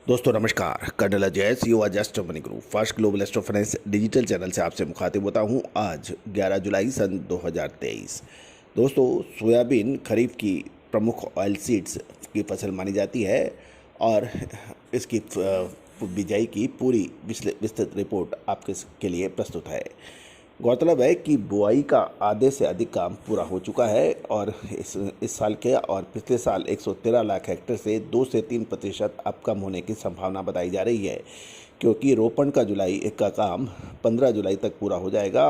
दोस्तों नमस्कार। Colonel Ajay CEO just money group first global astro finance digital channel से आपसे मुखातिब होता हूं। आज 11 जुलाई सन 2023। दोस्तों, सोयाबीन खरीफ की प्रमुख ऑयल सीड्स की फसल मानी जाती है और इसकी बिजाई की पूरी विस्तृत रिपोर्ट आपके के लिए प्रस्तुत है। गौरतलब है कि बुआई का आधे से अधिक काम पूरा हो चुका है और इस साल के और पिछले साल 113 लाख हेक्टेयर से 2 से 3% अब कम होने की संभावना बताई जा रही है, क्योंकि रोपण का जुलाई का काम 15 जुलाई तक पूरा हो जाएगा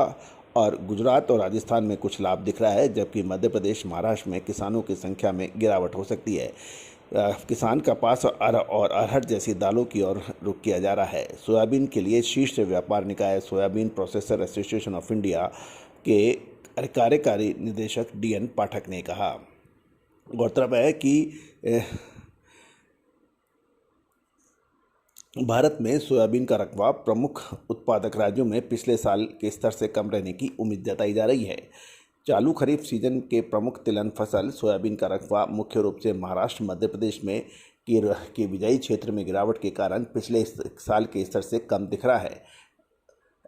और गुजरात और राजस्थान में कुछ लाभ दिख रहा है, जबकि मध्य प्रदेश महाराष्ट्र में किसानों की संख्या में गिरावट हो सकती है। किसान कपास और अरहर जैसी दालों की ओर रुख किया जा रहा है। सोयाबीन के लिए शीर्ष व्यापार निकाय soybean processor association of India के कार्यकारी निदेशक DN पाठक ने कहा। गौरतलब है कि भारत में सोयाबीन का रकबा प्रमुख उत्पादक राज्यों में पिछले साल के स्तर से कम रहने की उम्मीद जताई जा रही है। चालू खरीफ सीजन के प्रमुख तिलहन फसल सोयाबीन का रकबा मुख्य रूप से महाराष्ट्र मध्य प्रदेश में की बिजाई क्षेत्र में गिरावट के कारण पिछले साल के स्तर से कम दिख रहा है।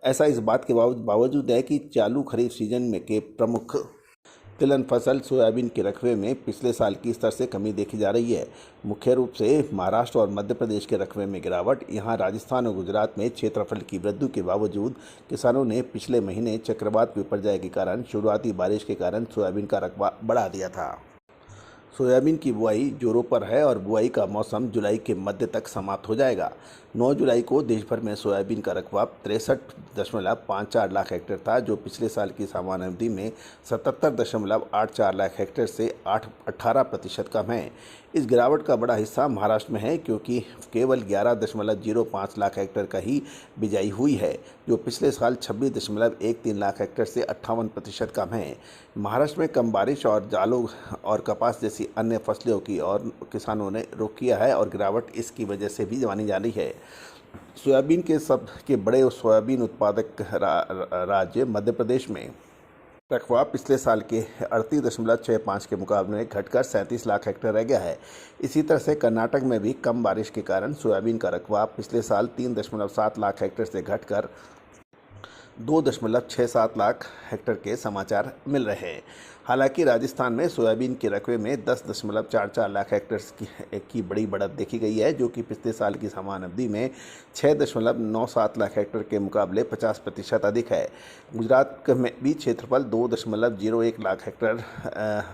ऐसा इस बात के बावजूद है कि चालू खरीफ सीजन में के प्रमुख तिलहन फसल सोयाबीन के रकबे में पिछले साल की स्तर से कमी देखी जा रही है। मुख्य रूप से महाराष्ट्र और मध्य प्रदेश के रकबे में गिरावट। यहां राजस्थान और गुजरात में क्षेत्रफल की वृद्धि के बावजूद किसानों ने पिछले महीने चक्रवात विपर्यय के कारण शुरुआती बारिश के कारण सोयाबीन का रकबा बढ़ा दिया था। सोयाबीन की बुआई जोरों पर है और बुआई का मौसम जुलाई के मध्य तक समाप्त हो जाएगा। 9 जुलाई को देश भर में सोयाबीन का रकबा 63.54 लाख हेक्टेयर था, जो पिछले साल की समान अवधि में 77.84 लाख हेक्टेयर से 18% कम है। इस गिरावट का बड़ा हिस्सा महाराष्ट्र में है, क्योंकि केवल 11.05 लाख हेक्टेयर का ही बिजाई हुई है, जो पिछले साल 26.13 लाख हेक्टेयर से 58% कम है। महाराष्ट्र में कम बारिश और दालों और कपास जैसी अन्य फसलों की और किसानों ने रुख किया है और गिरावट इसकी वजह से भी मानी जा रही है। सोयाबीन के सबके बड़े सोयाबीन उत्पादक राज्य मध्य प्रदेश में रकबा पिछले साल के 38.65 के मुकाबले में घटकर 37 लाख हेक्टेयर रह गया है। इसी तरह से कर्नाटक में भी कम बारिश के कारण सोयाबीन का रकबा पिछले साल 3.7 लाख हेक्टेयर से घटकर 2.67 लाख हेक्टेयर के समाचार मिल रहे हैं। हालांकि राजस्थान में सोयाबीन के रकबे में 10.44 लाख हेक्टेयर की बड़ी बढ़त देखी गई है, जो कि पिछले साल की समान अवधि में 6.97 लाख हेक्टेयर के मुकाबले 50% अधिक है। गुजरात में भी क्षेत्रफल 2.01 लाख हेक्टेयर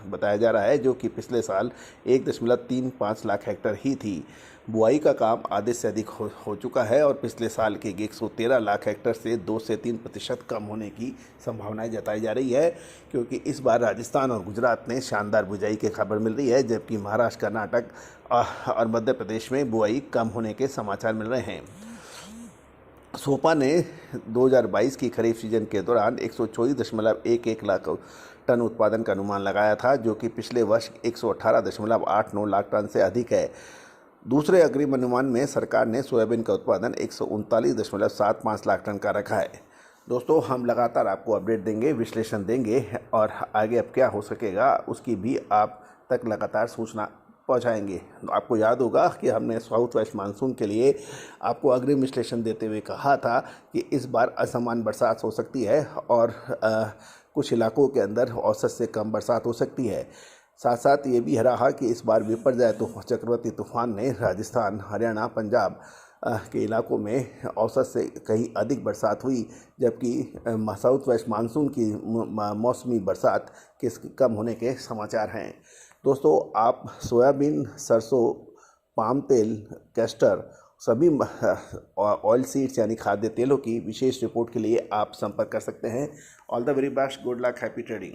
बताया जा रहा है, जो कि पिछले साल 1.35 लाख हेक्टेयर ही थी। बुआई का काम आधे से अधिक हो चुका है और पिछले साल के 113 लाख हेक्टेयर से 2 से 3% कम होने की संभावनाएं जताई जा रही है, क्योंकि इस बार राजस्थान और गुजरात में शानदार बुआई की खबर मिल रही है, जबकि महाराष्ट्र, कर्नाटक और मध्य प्रदेश में बुआई कम होने के समाचार मिल रहे हैं। सोपा ने 2022 की खरीफ सीजन के दौरान 124.11 लाख टन उत्पादन का अनुमान लगाया था, जो कि पिछले वर्ष 118.89 लाख टन से अधिक है। दूसरे अग्रिम अनुमान में सरकार ने सोयाबीन का उत्पादन 139.75 लाख टन का रखा है। दोस्तों, हम लगातार आपको अपडेट देंगे, विश्लेषण देंगे और आगे अब क्या हो सकेगा उसकी भी आप तक लगातार सूचना पहुंचाएंगे। आपको याद होगा कि हमने साउथ वेस्ट मानसून के लिए आपको अग्रिम विश्लेषण देते हुए कहा था कि इस बार असमान बरसात हो सकती है और कुछ इलाकों के अंदर औसत से कम बरसात हो सकती है। साथ साथ ये भी रहा कि इस बार विपर्यय चक्रवाती तूफान ने राजस्थान, हरियाणा, पंजाब के इलाकों में औसत से कहीं अधिक बरसात हुई, जबकि साउथ वेस्ट मानसून की मौसमी बरसात के कम होने के समाचार हैं। दोस्तों, आप सोयाबीन, सरसों, पाम तेल, कैस्टर सभी ऑयल सीड्स यानी खाद्य तेलों की विशेष रिपोर्ट के लिए आप संपर्क कर सकते हैं। All the very best, good luck, happy trading.